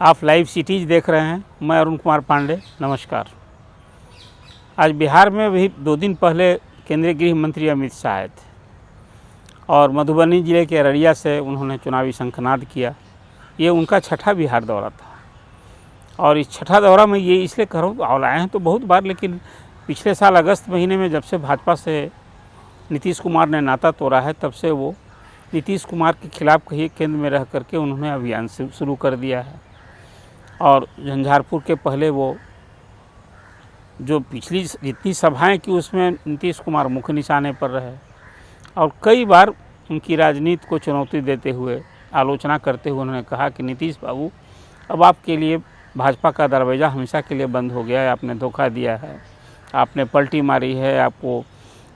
आप live cities देख रहे हैं। मैं अरुण कुमार पांडे, नमस्कार। आज बिहार में भी 2 दिन पहले केंद्रीय गृह मंत्री अमित शाह आए थे और मधुबनी जिले के अररिया से उन्होंने चुनावी शंखनाद किया। ये उनका छठा बिहार दौरा था और इस छठा दौरा में ये इसलिए कह रहा हूँ, और आए हैं तो बहुत बार, लेकिन पिछले साल अगस्त महीने में जब से भाजपा से नीतीश कुमार ने नाता तोड़ा है, तब से वो नीतीश कुमार के खिलाफ कहीं केंद्र में रह करके उन्होंने अभियान शुरू कर दिया है। और झंझारपुर के पहले वो जो पिछली जितनी सभाएं की उसमें नीतीश कुमार मुख्य निशाने पर रहे और कई बार उनकी राजनीति को चुनौती देते हुए, आलोचना करते हुए उन्होंने कहा कि नीतीश बाबू, अब आपके लिए भाजपा का दरवाज़ा हमेशा के लिए बंद हो गया है, आपने धोखा दिया है, आपने पलटी मारी है, आपको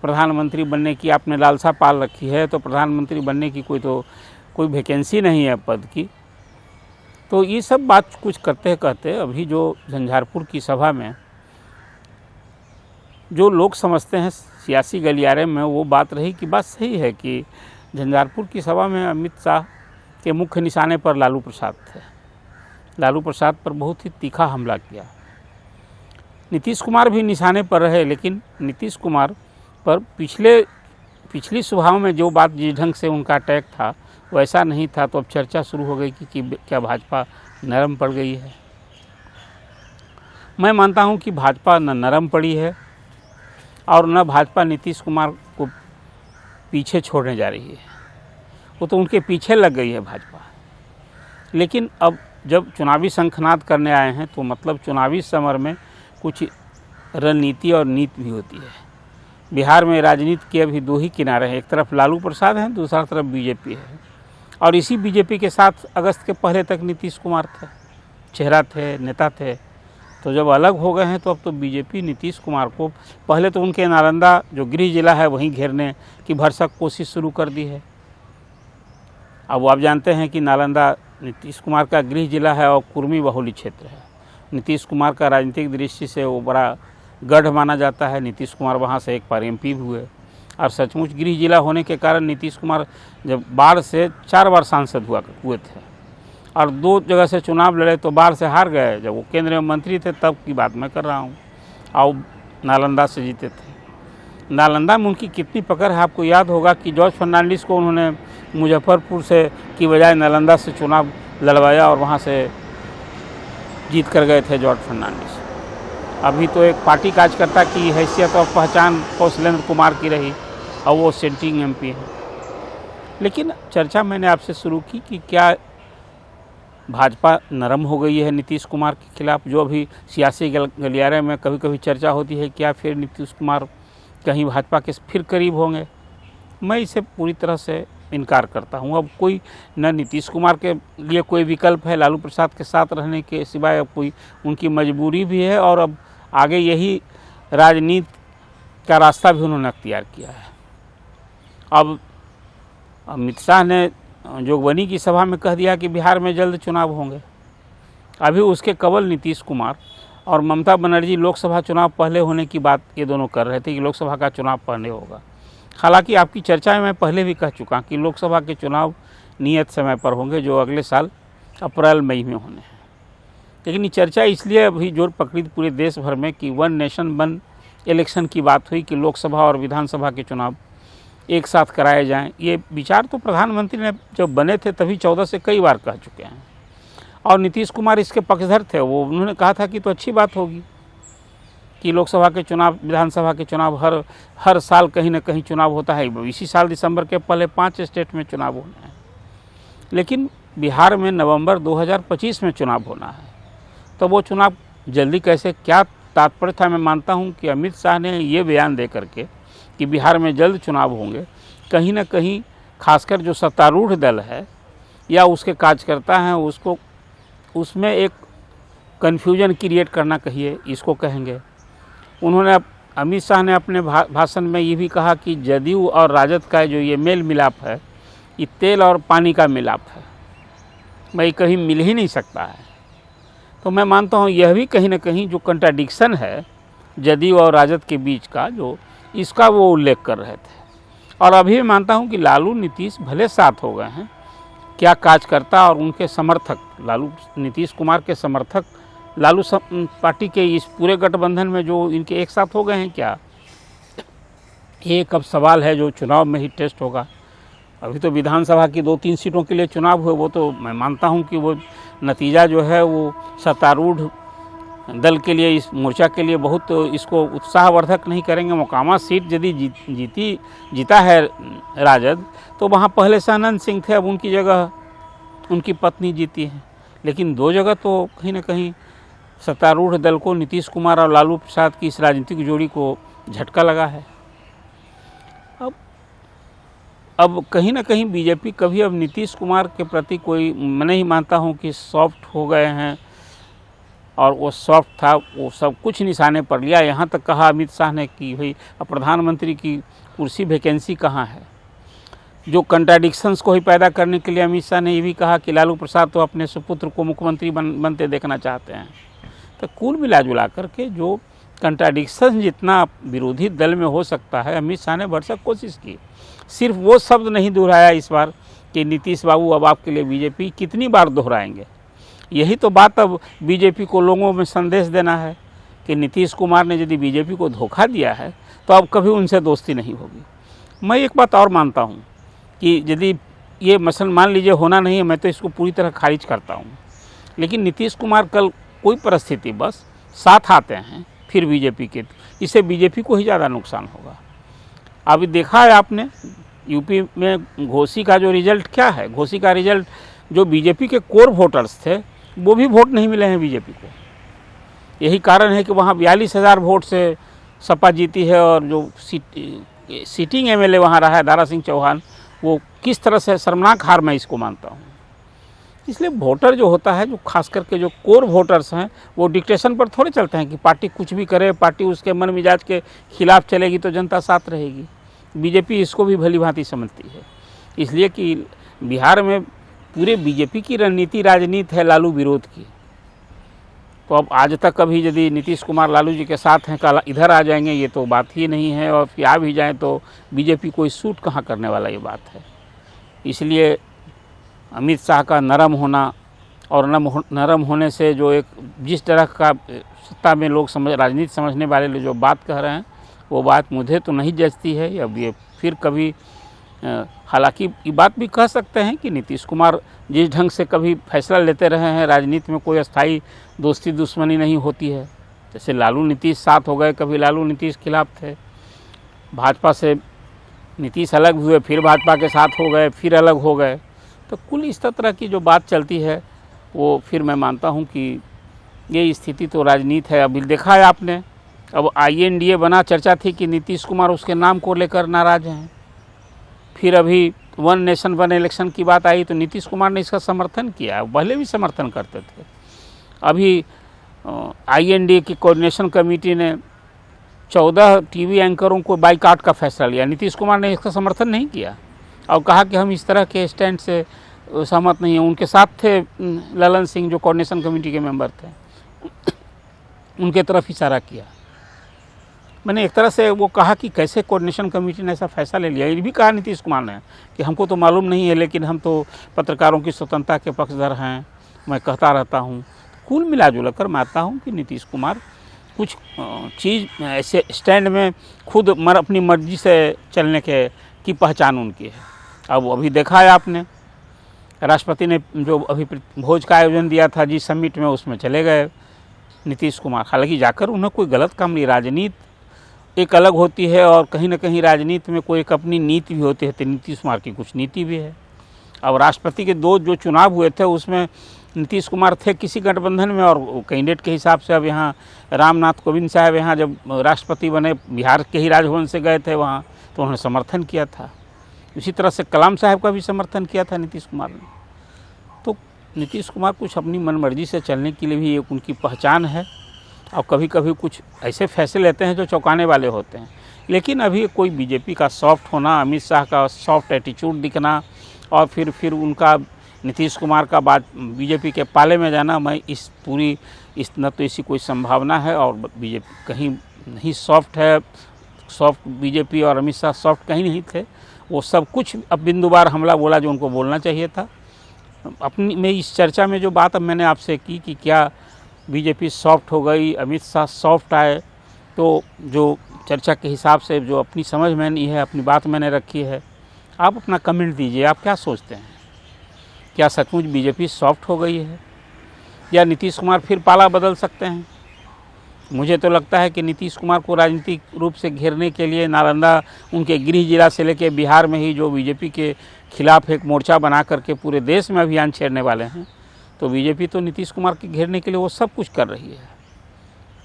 प्रधानमंत्री बनने की आपने लालसा पाल रखी है, तो प्रधानमंत्री बनने की कोई वैकेंसी नहीं है पद की। तो ये सब बात कुछ करते कहते अभी जो झंझारपुर की सभा में जो लोग समझते हैं सियासी गलियारे में, वो बात रही कि बात सही है कि झंझारपुर की सभा में अमित शाह के मुख्य निशाने पर लालू प्रसाद थे। लालू प्रसाद पर बहुत ही तीखा हमला किया। नीतीश कुमार भी निशाने पर रहे, लेकिन नीतीश कुमार पर पिछली सभाओं में जो बात जिस ढंग से उनका अटैक था वैसा नहीं था। तो अब चर्चा शुरू हो गई कि क्या भाजपा नरम पड़ गई है। मैं मानता हूं कि भाजपा न नरम पड़ी है और न भाजपा नीतीश कुमार को पीछे छोड़ने जा रही है। वो तो उनके पीछे लग गई है भाजपा। लेकिन अब जब चुनावी शंखनाद करने आए हैं तो मतलब चुनावी समर में कुछ रणनीति और नीति भी होती है। बिहार में राजनीति के अभी 2 ही किनारे हैं, एक तरफ लालू प्रसाद हैं, दूसरा तरफ बीजेपी है। और इसी बीजेपी के साथ अगस्त के पहले तक नीतीश कुमार थे, चेहरा थे, नेता थे। तो जब अलग हो गए हैं तो अब तो बीजेपी नीतीश कुमार को, पहले तो उनके नालंदा जो गृह जिला है वहीं घेरने की भरसक कोशिश शुरू कर दी है। अब आप जानते हैं कि नालंदा नीतीश कुमार का गृह जिला है और कुर्मी बहुल्य क्षेत्र है। नीतीश कुमार का राजनीतिक दृष्टि से वो बड़ा गढ़ माना जाता है। नीतीश कुमार वहाँ से एक बार MP भी हुए और सचमुच गृह जिला होने के कारण नीतीश कुमार जब बाढ़ से 4 बार सांसद हुए थे और 2 जगह से चुनाव लड़े तो बाढ़ से हार गए। जब वो केंद्रीय मंत्री थे तब की बात मैं कर रहा हूँ, और नालंदा से जीते थे। नालंदा में उनकी कितनी पकड़ है, आपको याद होगा कि जॉर्ज फर्नांडिस को उन्होंने मुजफ्फरपुर से की बजाय नालंदा से चुनाव लड़वाया और वहाँ से जीत कर गए थे जॉर्ज फर्नांडिस। अभी तो एक पार्टी कार्यकर्ता की हैसियत और पहचान कौशलेंद्र कुमार की रही और वो सिटिंग MP है। लेकिन चर्चा मैंने आपसे शुरू की कि क्या भाजपा नरम हो गई है नीतीश कुमार के खिलाफ। जो अभी सियासी गलियारे में कभी कभी चर्चा होती है, क्या फिर नीतीश कुमार कहीं भाजपा के फिर करीब होंगे। मैं इसे पूरी तरह से इनकार करता हूं। अब कोई न नीतीश कुमार के लिए कोई विकल्प है लालू प्रसाद के साथ रहने के सिवाय, अब कोई उनकी मजबूरी भी है और अब आगे यही राजनीति का रास्ता भी उन्होंने अख्तियार किया है। अब अमित शाह ने जोगबनी की सभा में कह दिया कि बिहार में जल्द चुनाव होंगे। अभी उसके कबल नीतीश कुमार और ममता बनर्जी लोकसभा चुनाव पहले होने की बात ये दोनों कर रहे थे कि लोकसभा का चुनाव पहले होगा। हालांकि आपकी चर्चा में मैं पहले भी कह चुका कि लोकसभा के चुनाव नियत समय पर होंगे, जो अगले साल अप्रैल मई में होने हैं। लेकिन ये चर्चा इसलिए अभी जोर पकड़ी पूरे देश भर में कि 1 नेशन 1 इलेक्शन की बात हुई कि लोकसभा और विधानसभा के चुनाव एक साथ कराए जाएं। ये विचार तो प्रधानमंत्री ने जब बने थे तभी 14 से कई बार कह चुके हैं और नीतीश कुमार इसके पक्षधर थे। उन्होंने कहा था कि तो अच्छी बात होगी कि लोकसभा के चुनाव, विधानसभा के चुनाव हर साल कहीं ना कहीं चुनाव होता है। इसी साल दिसंबर के पहले 5 स्टेट में चुनाव होना है, लेकिन बिहार में नवंबर 2025 में चुनाव होना है। तो वो चुनाव जल्दी कैसे, क्या तात्पर्य था। मैं मानता हूं कि अमित शाह ने ये बयान दे करके कि बिहार में जल्द चुनाव होंगे, कहीं ना कहीं खासकर जो सत्तारूढ़ दल है या उसके कार्यकर्ता हैं उसको उसमें एक कन्फ्यूजन क्रिएट करना कहिए, इसको कहेंगे। उन्होंने अमित शाह ने अपने भाषण में ये भी कहा कि जदयू और राजद का जो ये मेल मिलाप है, ये तेल और पानी का मिलाप है, भाई कहीं मिल ही नहीं सकता है। तो मैं मानता हूँ यह भी कहीं ना कहीं जो कंट्राडिक्शन है जदयू और राजद के बीच का, जो इसका वो उल्लेख कर रहे थे। और अभी मैं मानता हूँ कि लालू नीतीश भले साथ हो गए हैं, क्या कार्यकर्ता और उनके समर्थक नीतीश कुमार के समर्थक लालू पार्टी के इस पूरे गठबंधन में जो इनके एक साथ हो गए हैं क्या, ये अब सवाल है जो चुनाव में ही टेस्ट होगा। अभी तो विधानसभा की 2-3 सीटों के लिए चुनाव हुए, वो तो मैं मानता हूँ कि वो नतीजा जो है वो सत्तारूढ़ दल के लिए, इस मोर्चा के लिए बहुत इसको उत्साहवर्धक नहीं करेंगे। मोकामा सीट यदि जीता है राजद, तो वहाँ पहले सहनंद सिंह थे, अब उनकी जगह उनकी पत्नी जीती है। लेकिन 2 जगह तो कहीं ना कहीं सत्तारूढ़ दल को नीतीश कुमार और लालू प्रसाद की इस राजनीतिक जोड़ी को झटका लगा है। अब कहीं ना कहीं बीजेपी कभी अब नीतीश कुमार के प्रति कोई, मैं नहीं मानता हूँ कि सॉफ्ट हो गए हैं, और वो सॉफ्ट था वो सब कुछ निशाने पर लिया। यहाँ तक कहा अमित शाह ने कि भाई अब प्रधानमंत्री की कुर्सी वैकेंसी कहाँ है। जो कंट्राडिक्शंस को ही पैदा करने के लिए अमित शाह ने ये भी कहा कि लालू प्रसाद तो अपने सुपुत्र को मुख्यमंत्री बनते देखना चाहते हैं। तो कुल मिला जुला करके जो कंट्राडिक्शन जितना विरोधी दल में हो सकता है, अमित शाह ने भरसक कोशिश की। सिर्फ वो शब्द नहीं दोहराया इस बार कि नीतीश बाबू अब आपके लिए बीजेपी, कितनी बार दोहराएंगे। यही तो बात अब बीजेपी को लोगों में संदेश देना है कि नीतीश कुमार ने यदि बीजेपी को धोखा दिया है तो अब कभी उनसे दोस्ती नहीं होगी। मैं एक बात और मानता हूँ कि यदि ये मसल मान लीजिए होना नहीं है, मैं तो इसको पूरी तरह खारिज करता हूँ। लेकिन नीतीश कुमार कल कोई परिस्थिति बस साथ आते हैं फिर बीजेपी के, इससे बीजेपी को ही ज़्यादा नुकसान होगा। अभी देखा है आपने यूपी में घोसी का जो रिजल्ट क्या है। घोसी का रिजल्ट, जो बीजेपी के कोर वोटर्स थे वो भी वोट नहीं मिले हैं बीजेपी को। यही कारण है कि वहाँ 42,000 वोट से सपा जीती है, और जो सीटिंग एमएलए वहाँ रहा है दारा सिंह चौहान, वो किस तरह से शर्मनाक हार मैं इसको मानता हूँ। इसलिए वोटर जो होता है, जो खास करके जो कोर वोटर्स हैं, वो डिक्टेशन पर थोड़े चलते हैं कि पार्टी कुछ भी करे, पार्टी उसके मन मिजाज के खिलाफ चलेगी तो जनता साथ रहेगी। बीजेपी इसको भी भली भांति समझती है, इसलिए कि बिहार में पूरे बीजेपी की रणनीति राजनीति है लालू विरोध की। तो अब आज तक कभी यदि नीतीश कुमार लालू जी के साथ हैं, कल इधर आ जाएंगे, ये तो बात ही नहीं है। और फिर आ भी जाएँ तो बीजेपी कोई सूट कहाँ करने वाला ये बात है। इसलिए अमित शाह का नरम होना, और नरम होने से जो एक जिस तरह का सत्ता में लोग राजनीति समझने वाले लोग जो बात कह रहे हैं, वो बात मुझे तो नहीं जचती है। अब ये फिर कभी, हालांकि ये बात भी कह सकते हैं कि नीतीश कुमार जिस ढंग से कभी फैसला लेते रहे हैं, राजनीति में कोई अस्थाई दोस्ती दुश्मनी नहीं होती है। जैसे लालू नीतीश साथ हो गए, कभी लालू नीतीश खिलाफ थे, भाजपा से नीतीश अलग हुए, फिर भाजपा के साथ हो गए, फिर अलग हो गए। तो कुल इस तरह की जो बात चलती है, वो फिर मैं मानता हूँ कि ये स्थिति तो राजनीति है। अभी देखा है आपने, अब INDA बना, चर्चा थी कि नीतीश कुमार उसके नाम को लेकर नाराज हैं। फिर अभी 1 नेशन 1 इलेक्शन की बात आई तो नीतीश कुमार ने इसका समर्थन किया, पहले भी समर्थन करते थे। अभी INDA की कोऑर्डिनेशन कमेटी ने 14 टीवी एंकरों को बाइकआउट का फैसला लिया, नीतीश कुमार ने इसका समर्थन नहीं किया और कहा कि हम इस तरह के स्टैंड से सहमत नहीं हैं। उनके साथ थे ललन सिंह जो कोऑर्डिनेशन कमेटी के मेंबर थे, उनके तरफ इशारा किया। मैंने एक तरह से वो कहा कि कैसे कोऑर्डिनेशन कमेटी ने ऐसा फैसला ले लिया। ये भी कहा नीतीश कुमार ने कि हमको तो मालूम नहीं है, लेकिन हम तो पत्रकारों की स्वतंत्रता के पक्षधर हैं, मैं कहता रहता हूँ। कुल मिला जुला कर मानता हूँ कि नीतीश कुमार कुछ चीज़ ऐसे स्टैंड में खुद अपनी मर्जी से चलने की पहचान उनकी है। अब अभी देखा है आपने, राष्ट्रपति ने जो अभी भोज का आयोजन दिया था जी समिट में, उसमें चले गए नीतीश कुमार। हालांकि जाकर उन्हें कोई गलत काम नहीं, राजनीति एक अलग होती है और कहीं ना कहीं राजनीति में कोई एक अपनी नीति भी होती है, तो नीतीश कुमार की कुछ नीति भी है। अब राष्ट्रपति के 2 जो चुनाव हुए थे उसमें नीतीश कुमार थे किसी गठबंधन में, और कैंडिडेट के हिसाब से अब यहाँ रामनाथ कोविंद साहब यहाँ जब राष्ट्रपति बने, बिहार के ही राजभवन से गए थे वहाँ, तो उन्होंने समर्थन किया था। इसी तरह से कलाम साहब का भी समर्थन किया था नीतीश कुमार ने। तो नीतीश कुमार कुछ अपनी मनमर्जी से चलने के लिए भी एक उनकी पहचान है, और कभी कभी कुछ ऐसे फैसले लेते हैं जो चौंकाने वाले होते हैं। लेकिन अभी कोई बीजेपी का सॉफ्ट होना, अमित शाह का सॉफ्ट एटीट्यूड दिखना, और फिर उनका नीतीश कुमार का बात बीजेपी के पाले में जाना, मैं न तो ऐसी कोई संभावना है, और बीजेपी कहीं नहीं सॉफ्ट है। सॉफ्ट बीजेपी और अमित शाह सॉफ्ट कहीं नहीं थे। वो सब कुछ अब बिंदुवार हमला बोला जो उनको बोलना चाहिए था, अपनी में इस चर्चा में जो बात अब मैंने आपसे की कि क्या बीजेपी सॉफ्ट हो गई, अमित शाह सॉफ्ट आए, तो जो चर्चा के हिसाब से जो अपनी समझ मैंने है, अपनी बात मैंने रखी है, आप अपना कमेंट दीजिए। आप क्या सोचते हैं? क्या सचमुच बीजेपी सॉफ्ट हो गई है या नीतीश कुमार फिर पाला बदल सकते हैं? मुझे तो लगता है कि नीतीश कुमार को राजनीतिक रूप से घेरने के लिए नालंदा, उनके गृह जिला से लेकर बिहार में ही जो बीजेपी के खिलाफ एक मोर्चा बना करके पूरे देश में अभियान छेड़ने वाले हैं, तो बीजेपी तो नीतीश कुमार के घेरने के लिए वो सब कुछ कर रही है।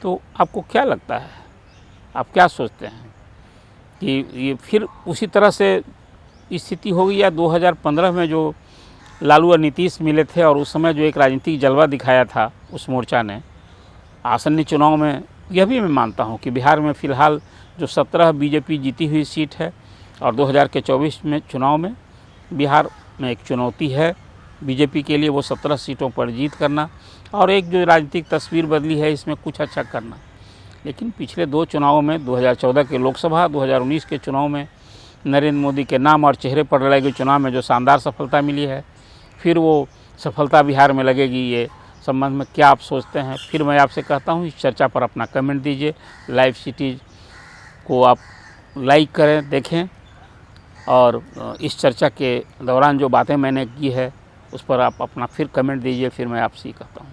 तो आपको क्या लगता है, आप क्या सोचते हैं कि ये फिर उसी तरह से स्थिति होगी, या 2015 में जो लालू और नीतीश मिले थे और उस समय जो एक राजनीतिक जलवा दिखाया था उस मोर्चा ने, आसन्नी चुनाव में यह भी मैं मानता हूं कि बिहार में फ़िलहाल जो 17 बीजेपी जीती हुई सीट है और 2024 में चुनाव में बिहार में एक चुनौती है बीजेपी के लिए, वो 17 सीटों पर जीत करना और एक जो राजनीतिक तस्वीर बदली है इसमें कुछ अच्छा करना। लेकिन पिछले 2 चुनावों में 2014 के लोकसभा, 2019 के चुनाव में नरेंद्र मोदी के नाम और चेहरे पर लड़ाए गए चुनाव में जो शानदार सफलता मिली है, फिर वो सफलता बिहार में लगेगी, ये संबंध में क्या आप सोचते हैं? फिर मैं आपसे कहता हूँ इस चर्चा पर अपना कमेंट दीजिए। लाइव सिटीज़ को आप लाइक करें, देखें, और इस चर्चा के दौरान जो बातें मैंने की है उस पर आप अपना फिर कमेंट दीजिए। फिर मैं आपसे कहता हूँ।